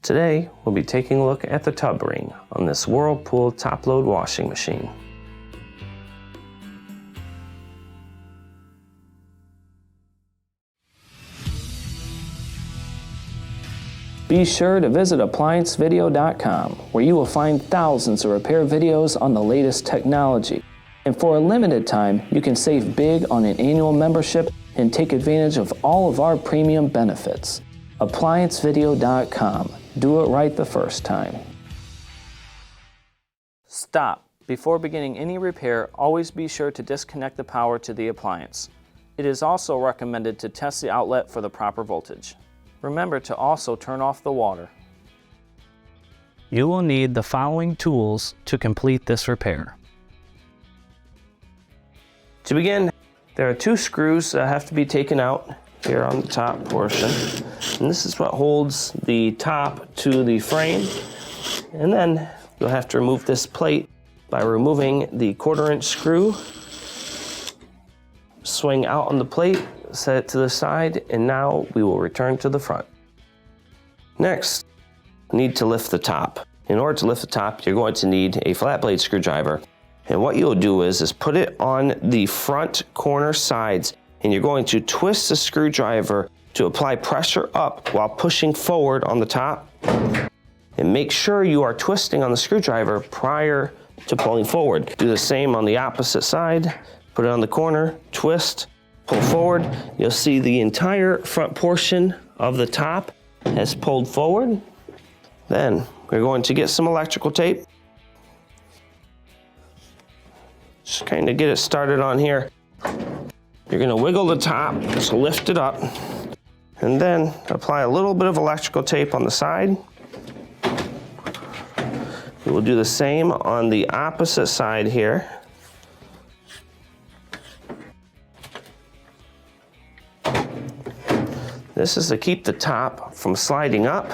Today, we'll be taking a look at the tub ring on this Whirlpool top-load washing machine. Be sure to visit ApplianceVideo.com, where you will find thousands of repair videos on the latest technology. And for a limited time, you can save big on an annual membership and take advantage of all of our premium benefits. ApplianceVideo.com. Do it right the first time. Stop. Before beginning any repair, always be sure to disconnect the power to the appliance. It is also recommended to test the outlet for the proper voltage. Remember to also turn off the water. You will need the following tools to complete this repair. To begin, there are 2 screws that have to be taken out here on the top portion. And this is what holds the top to the frame. And then you'll have to remove this plate by removing the 1/4" screw. Swing out on the plate, set it to the side, and now we will return to the front. Next, you need to lift the top. In order to lift the top, you're going to need a flat blade screwdriver. And what you'll do is put it on the front corner sides, and you're going to twist the screwdriver to apply pressure up while pushing forward on the top. And make sure you are twisting on the screwdriver prior to pulling forward. Do the same on the opposite side. Put it on the corner, twist, pull forward. You'll see the entire front portion of the top has pulled forward. Then we're going to get some electrical tape. Just kind of get it started on here. You're going to wiggle the top, just lift it up, and then apply a little bit of electrical tape on the side. We will do the same on the opposite side here. This is to keep the top from sliding up.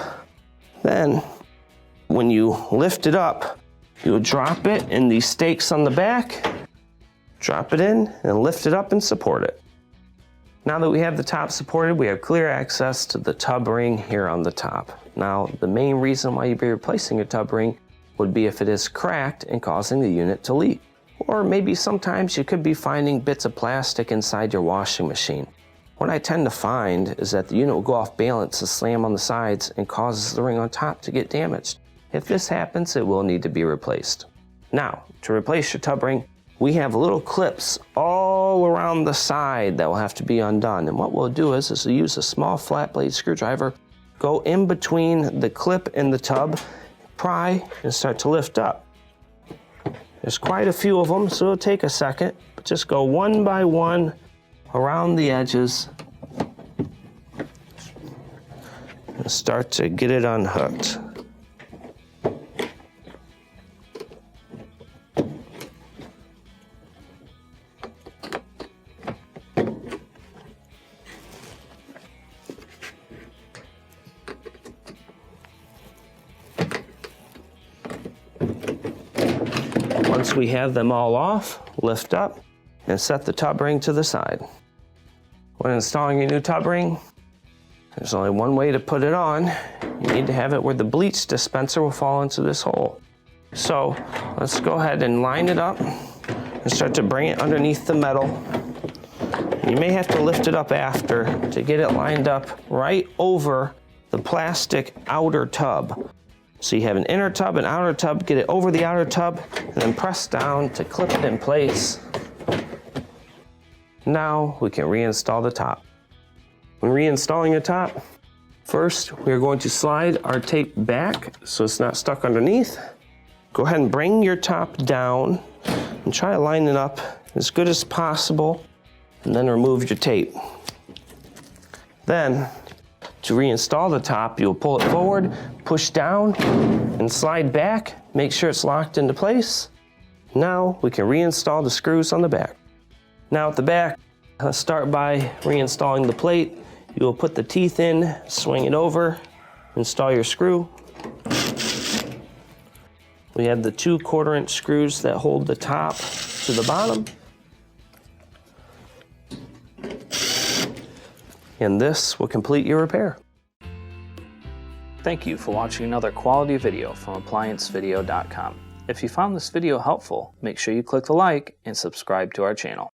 Then, when you lift it up, you'll drop it in the stakes on the back. Drop it in and lift it up and support it. Now that we have the top supported, we have clear access to the tub ring here on the top. Now, the main reason why you'd be replacing your tub ring would be if it is cracked and causing the unit to leak. Or maybe sometimes you could be finding bits of plastic inside your washing machine. What I tend to find is that the unit will go off balance and slam on the sides and causes the ring on top to get damaged. If this happens, it will need to be replaced. Now, to replace your tub ring, we have little clips all around the side that will have to be undone. And what we'll do is we'll use a small flat blade screwdriver, go in between the clip and the tub, pry, and start to lift up. There's quite a few of them, so it'll take a second, but just go one by one around the edges and start to get it unhooked. Once we have them all off, lift up and set the tub ring to the side. When installing your new tub ring, there's only one way to put it on. You need to have it where the bleach dispenser will fall into this hole. So let's go ahead and line it up and start to bring it underneath the metal. You may have to lift it up after to get it lined up right over the plastic outer tub. So you have an inner tub and outer tub, get it over the outer tub, and then press down to clip it in place. Now we can reinstall the top. When reinstalling the top, first we're going to slide our tape back so it's not stuck underneath. Go ahead and bring your top down and try to line it up as good as possible, and then remove your tape. Then, to reinstall the top, you'll pull it forward, push down, and slide back. Make sure it's locked into place. Now we can reinstall the screws on the back. Now at the back, let's start by reinstalling the plate. You will put the teeth in, swing it over, install your screw. We have the 2 1/4" screws that hold the top to the bottom. And this will complete your repair. Thank you for watching another quality video from ApplianceVideo.com. If you found this video helpful, make sure you click the like and subscribe to our channel.